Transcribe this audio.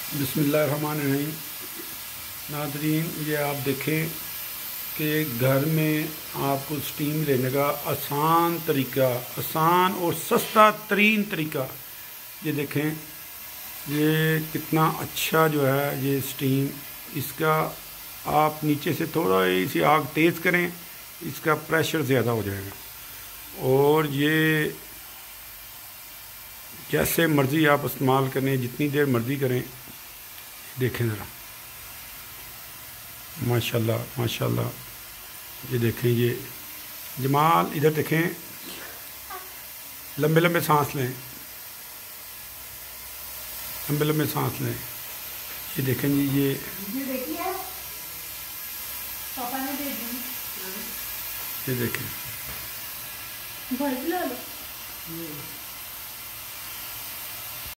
बिस्मिल्लाहिर्रहमानिर्रहीम। नाज़रीन, ये आप देखें कि घर में आपको स्टीम लेने का आसान तरीका, आसान और सस्ता तरीन तरीका, ये देखें। ये कितना अच्छा जो है ये स्टीम। इसका आप नीचे से थोड़ा सी आग तेज़ करें, इसका प्रेशर ज़्यादा हो जाएगा और ये जैसे मर्ज़ी आप इस्तेमाल करें, जितनी देर मर्ज़ी करें। देखें ज़रा, माशाल्लाह माशाल्लाह। ये देखें, ये जमाल। इधर देखें, लंबे लंबे सांस लें, लंबे लंबे सांस लें। ये देखें जी, ये देखें।